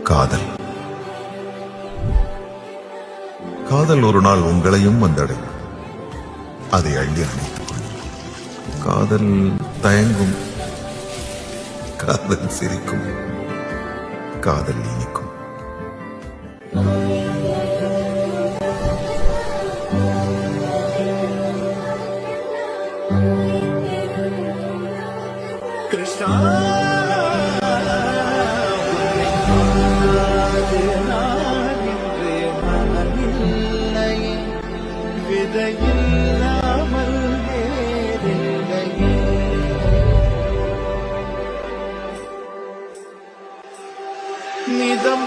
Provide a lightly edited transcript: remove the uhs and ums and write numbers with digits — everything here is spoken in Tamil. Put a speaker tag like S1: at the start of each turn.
S1: காதல். காதல் ஒரு நாள் உங்களையும் வந்தடையும். அதை அள்ளி அணைத்துக் கொள்ளும். காதல் தயங்கும், காதல் சிரிக்கும், காதல் இனிக்கும்.
S2: கிருஷ்ணா விதையில்லாமல் வேறில்லையே. நிதம்